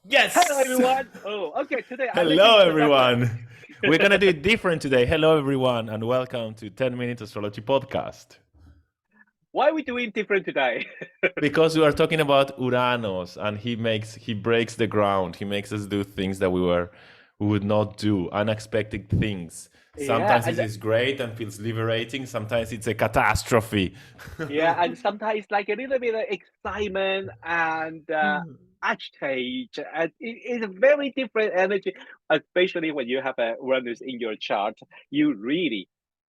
Hello, Yes! everyone. Oh, okay. Today I like the Hello, introduction. everyone. We're going to do it different today. Hello, everyone, and welcome to 10 Minute Astrology Podcast. Why are we doing different today? Because we are talking about Uranus, and he breaks the ground. He makes us do things that we would not do, unexpected things. Yeah, Sometimes it and is great and feels liberating. Sometimes it's a catastrophe. yeah, and sometimes like a little bit of excitement and agitate, and it's a very different energy, especially when you have a Uranus in your chart. You really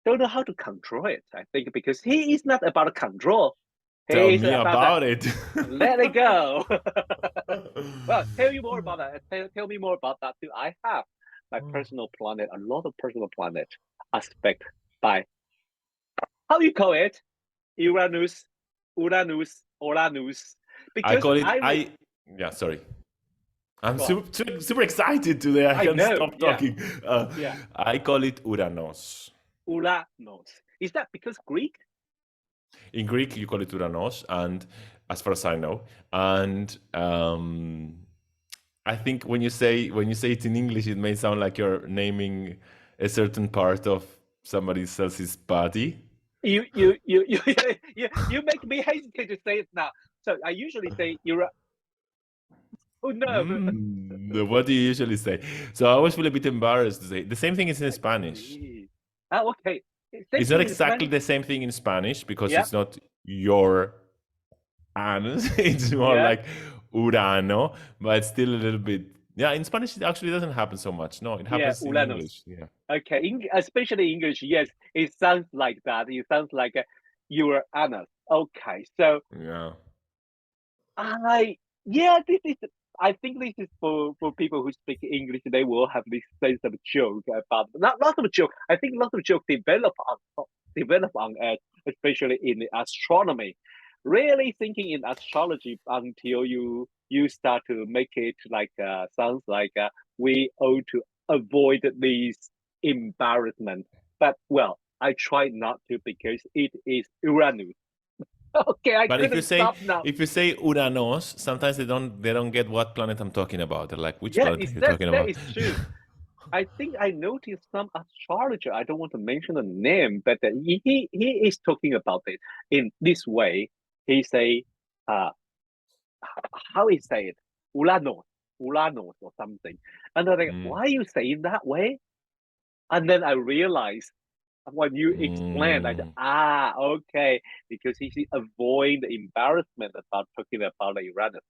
don't know how to control it. I think because he is not about control. Tell He is me about about it. let it go. Well, tell you more about that. Tell me more about that too. I have my personal planet, a lot of personal planet aspect by how you call it, Uranus, Uranus, I because call it, yeah, sorry. I'm go on. super excited today. I I can't know, stop yeah, talking. yeah, I call it Uranos. Uranus. Is that because Greek? In Greek, you call it Uranos, and as far as I know, and I think when you say it in English, it may sound like you're naming a certain part of somebody else's body. You make me hesitate to say it now. So I usually say Ura. Oh no. What do you usually say? So I always feel a bit embarrassed to say the same thing is in I Spanish. see. Oh, okay. Same It's not thing in exactly Spanish. the same thing in Spanish because Yeah, it's not your anus. It's more yeah. like Urano, but it's still a little bit. Yeah, in Spanish it actually doesn't happen so much. No, it Yeah, happens in Uranus. English. Yeah. Okay, especially English. Yes, it sounds like that. It sounds like Uranus. Okay, so Yeah. I yeah, this is. I think this is for people who speak English. They will have this sense of joke about not lots of joke. I think lots of joke develop on it, especially in the astronomy. Really thinking in astrology until you start to make it like sounds like we ought to avoid these embarrassment. But well, I try not to because it is Uranus. Okay, I But if you couldn't say stop now. if you say Uranos, sometimes they don't get what planet I'm talking about. They're like, which Yeah, planet are it's you that talking that about? is true. I think I noticed some astrologer. I don't want to mention the name, but he is talking about it in this way. He say, uh, how he say it, Ulanos, Ulanos or something. And I think, Mm, why you saying that way? And then I realized when you explain, like, mm, okay, because he avoid the embarrassment about talking about the Uranus.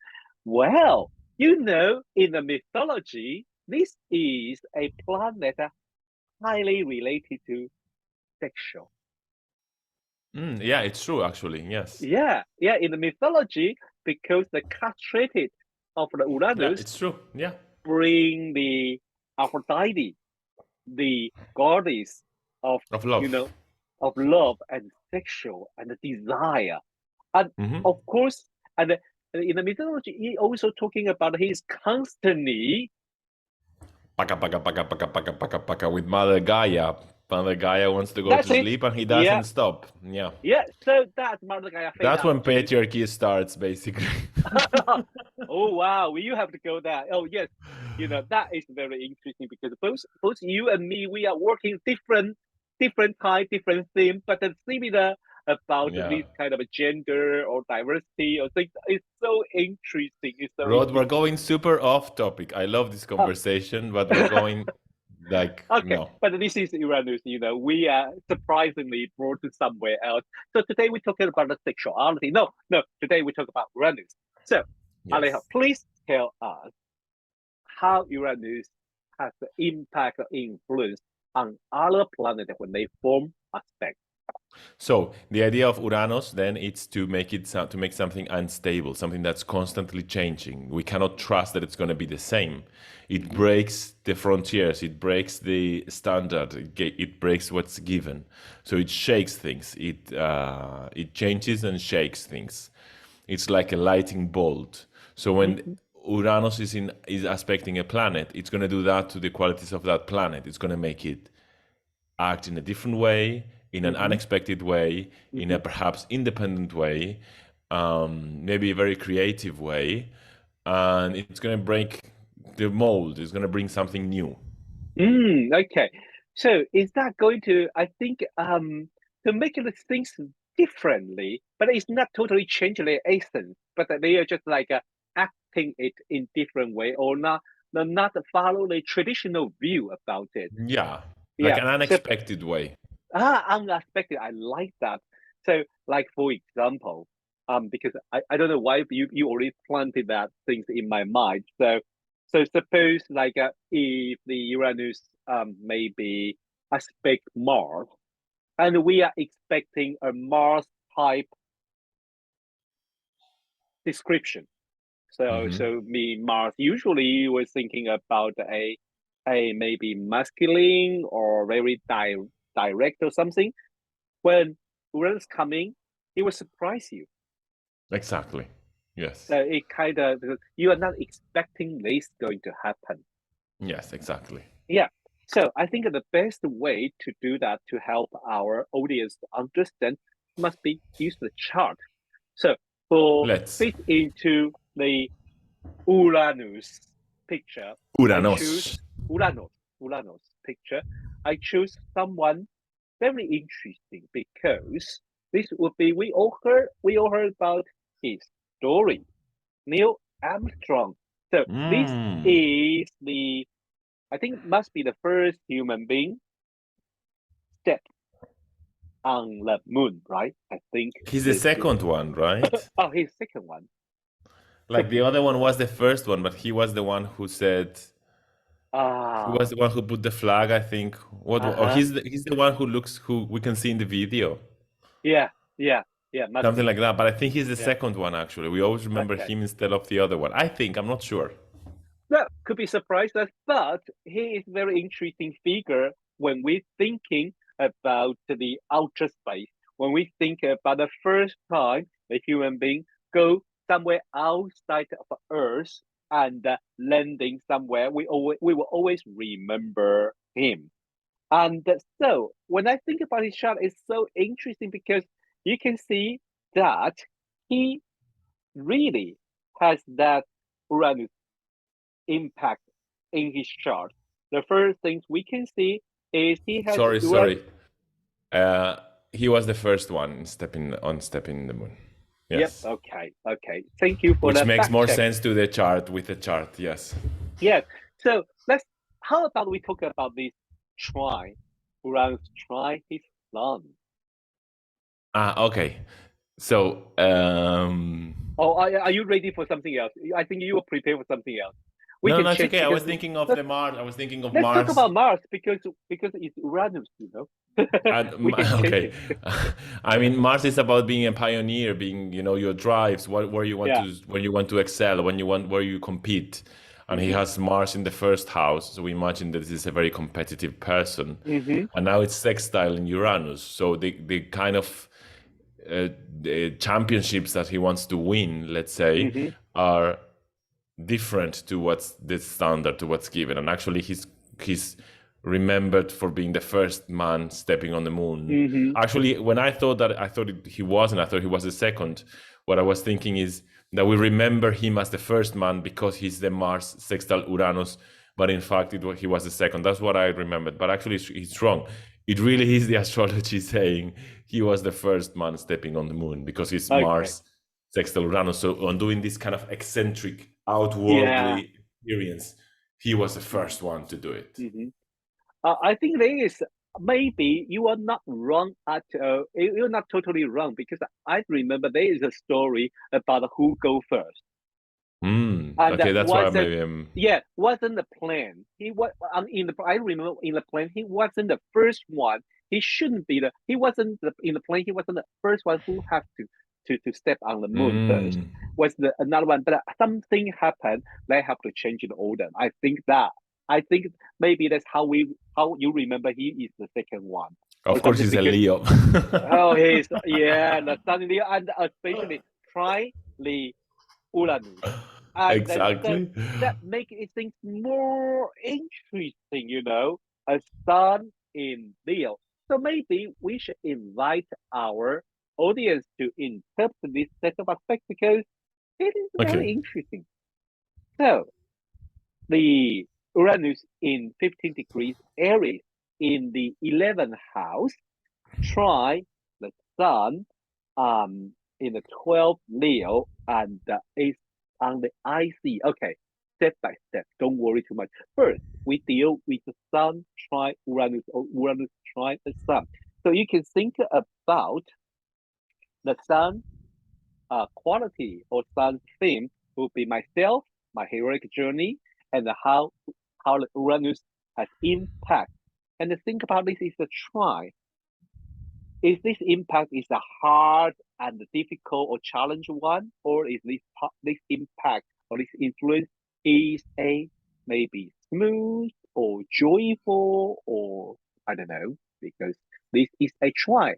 Well, in the mythology, this is a planet highly related to sexual. yeah, it's true actually. Yes. Yeah, yeah, in the mythology, because the castrated of the Yeah, Uranus it's true. Yeah. bring the Aphrodite, the goddess of, Of you love. know, of love and sexual and desire. And Mm-hmm. of course, and in the mythology, he also talking about he's constantly. Paka paka paka paka paka paka paka with Mother Gaia. Mother Gaia wants to go to That's it. sleep and he Yeah, doesn't stop. Yeah. yeah. So that's Mother Gaia fade That's out when to. patriarchy starts, basically. Oh wow, you have to go there. Oh yes, that is very interesting because both you and me we are working different type, different theme, but then similar about Yeah. this kind of a gender or diversity or things. It's so interesting. It's so Rod, we're interesting. going super off topic. I love this Oh. conversation, but we're going like, Okay, no. but this is Uranus. We are surprisingly brought to somewhere else. So today we're talking about the sexuality. No, no. Today we talk about Uranus. So, Alejo, Yes. please tell us how Uranus has the impact or influence on other planets when they form aspect. So the idea of Uranus then it's to make to make something unstable, something that's constantly changing. We cannot trust that it's going to be the same. It Mm-hmm. breaks the frontiers. It breaks the standard. It breaks what's given. So it shakes things. It changes and shakes things. It's like a lightning bolt. So when Mm-hmm. Uranus is aspecting a planet, it's going to do that to the qualities of that planet. It's going to make it act in a different way, in an Mm-hmm. unexpected way, in Mm-hmm. a perhaps independent way, maybe a very creative way. and it's going to break the mold. It's going to bring something new. Okay. So is that going to, I think, to make the things differently, but it's not totally changing their essence, but they are just like acting it in different way or not follow the traditional view about it. Yeah, like Yeah. an So unexpected way. unexpected. I like that. So, like for example, because I don't know why you already planted that things in my mind. So suppose like if the Uranus maybe aspect Mars, and we are expecting a Mars type description. Hmm. Me Mars usually we're thinking about a maybe masculine or very direct or something. When Uranus coming, it will surprise you. Exactly. So Yes. it kind of you are not expecting this going to happen. Yes, exactly. Yeah. So I think the best way to do that to help our audience to understand must be use the chart. So for Let's. fit into the Uranus picture, I choose Uranos. Uranus. Uranus picture. I choose someone very interesting because this would be we all heard about his story, Neil Armstrong. So this Mm. is the I think must be the first human being step on the moon, right? I think He's the this is second one, right? oh his second one. So Like the other one was the first one, but he was the one who said he was ah the one who put the flag, I think. What? Or uh-huh. he's the one who looks who we can see in the video, Yeah, yeah, yeah, must something be. like that. But I think he's the Yeah. second one actually. We always remember Okay. him instead of the other one. I think I'm not sure. That could be surprised us, but he is very interesting figure when we're thinking about the outer space. When we think about the first time the human being go somewhere outside of Earth and landing somewhere, we will always remember him. And so when I think about his chart, it's so interesting because you can see that he really has that Uranus impact in his chart. The first things we can see is he has Sorry, Uranus. sorry. Uh, he was the first one stepping the moon. Yep. Yes, Okay. Okay. Thank you for which the makes fact more check. sense to the chart with the chart. Yes. Yes. So let's. How about we talk about this try Uranus try his sun? Ah, okay. So, Oh, are you ready for something else? I think you were prepared for something else. We no, can no, it's change okay. I because was thinking of let's the Mars. I was thinking of let's talk Mars. about Mars because it's Uranus, you know. And We can change okay, it. I mean Mars is about being a pioneer, being your drives, where you want Yeah. to excel, where you compete. And he Mm-hmm. has Mars in the first house, so we imagine that this is a very competitive person. Mm-hmm. And now it's sextile in Uranus, so the kind of the championships that he wants to win, let's say, Mm-hmm. are different to what's the standard, to what's given. And actually he's remembered for being the first man stepping on the moon. Mm-hmm. Actually, when I thought he wasn't. I thought he was the second. What I was thinking is that we remember him as the first man because he's the Mars sextile Uranus, but in fact he was the second. That's what I remembered. But actually he's wrong. It really is the astrology saying he was the first man stepping on the moon because it's Okay. Mars sextile Uranus. So on doing this kind of eccentric, Yeah. outworldly experience, he was the first one to do it. Mm-hmm. I think there is maybe you are not wrong at you're not totally wrong because I remember there is a story about who go first, and Okay, that's why wasn't maybe wasn't the plan. He was in the I remember in the plan he wasn't the first one. He shouldn't be the he wasn't in the plan. He wasn't the first one who have to step on the moon first. mm, Was the another one, but something happened. They have to change the order. I think maybe that's how you remember he is the second one or of course something he's a because Leo. oh he's yeah the suddenly and especially try the Uranus and so Exactly. that makes it things more interesting, a sun in Leo. So maybe we should invite our audience to interpret this set of aspects because it is Okay. very interesting. So the Uranus in 15 degrees Aries in the 11th house try the Sun in the 12th Leo and is on the IC. Okay, step by step. Don't worry too much. First, we deal with the Sun try Uranus or Uranus try the Sun. So you can think about the Sun quality or Sun theme will be myself, my heroic journey, and how the Uranus has impact. And think about this is a try. Is this impact is a hard and difficult or challenging one, or is this impact or this influence is a maybe smooth or joyful or I don't know because this is a try.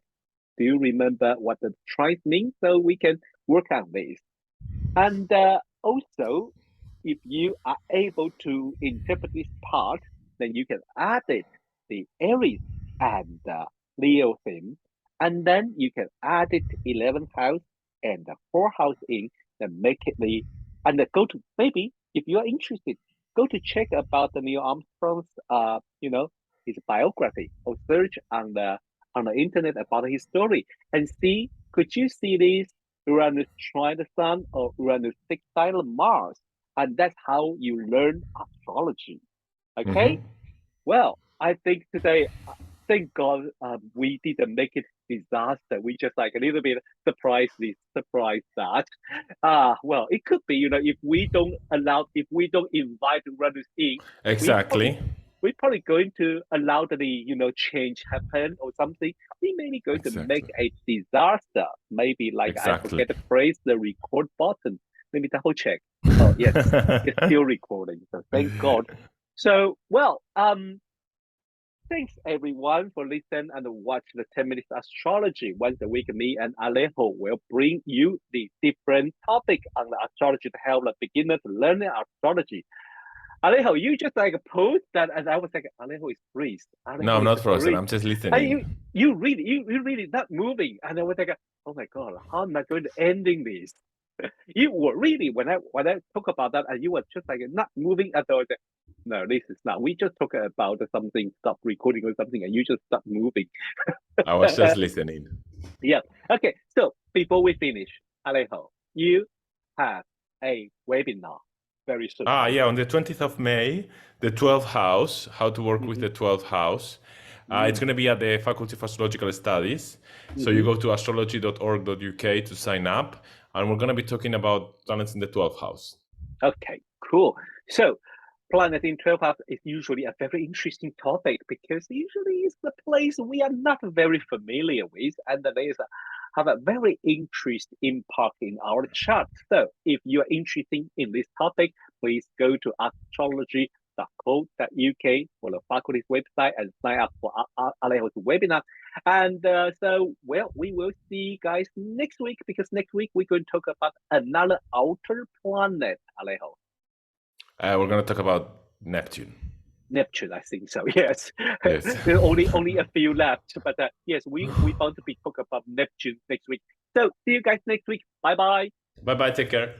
Do you remember what the try means? So we can work on this. And also, if you are able to interpret this part, then you can add it, the Aries and Leo theme, and then you can add it 11th house and the 4th house in, then make it the, and then go to, maybe if you are interested, go to check about the Neil Armstrong's, his biography or search on the internet about his story and see, could you see this Uranus trine the Sun or Uranus sextile Mars. And that's how you learn astrology. Okay? Mm-hmm. Well, I think today, thank God we didn't make it disaster. We just like a little bit surprised this, surprised that. Well, it could be, if we don't invite Uranus in, we probably Exactly. we're probably going to allow the change happen or something. We may be going to make Exactly. a disaster. Maybe like I Exactly. forget to press the record button. Let me double check. Oh yes, it's still recording. So thank God. So well, thanks everyone for listening and watch the 10 minutes astrology. Once a week, me and Alejo will bring you the different topic on the astrology to help the beginner to learn astrology. Alejo, you just like post that, and I was like, Alejo is freeze. No, I'm Alejo is not frozen. freeze. I'm just And you, listening. you really, you really not moving. And I was like, oh my god, how am I going to ending this? You were really when I talk about that, and you were just like not moving at all. No, this is not. We just talk about something, stop recording or something, and you just stop moving. I was just listening. Yeah. Okay. So before we finish, Alejo, you have a webinar very soon, Ah, right? yeah, on the 20th of May, the 12th house, how to work with Mm-hmm. the 12th house. It's going to be at the Faculty of Astrological Studies. So you Mm-hmm. go to astrology.org.uk to sign up, and we're going to be talking about planets in the 12th house. Okay, cool. So, planet in 12 house is usually a very interesting topic because usually it's the place we are not very familiar with, and they have a very interesting impact in our chart. So, if you are interested in this topic, please go to astrology.co.uk for the faculty's website and sign up for Alejo's webinar. And well, we will see you guys next week because next week we're going to talk about another outer planet, Alejo. We're going to talk about Neptune. Neptune, I think so. Yes, Yes. there's only a few left, but yes, we bound to be talk about Neptune next week. So see you guys next week. Bye bye. Bye bye. Take care.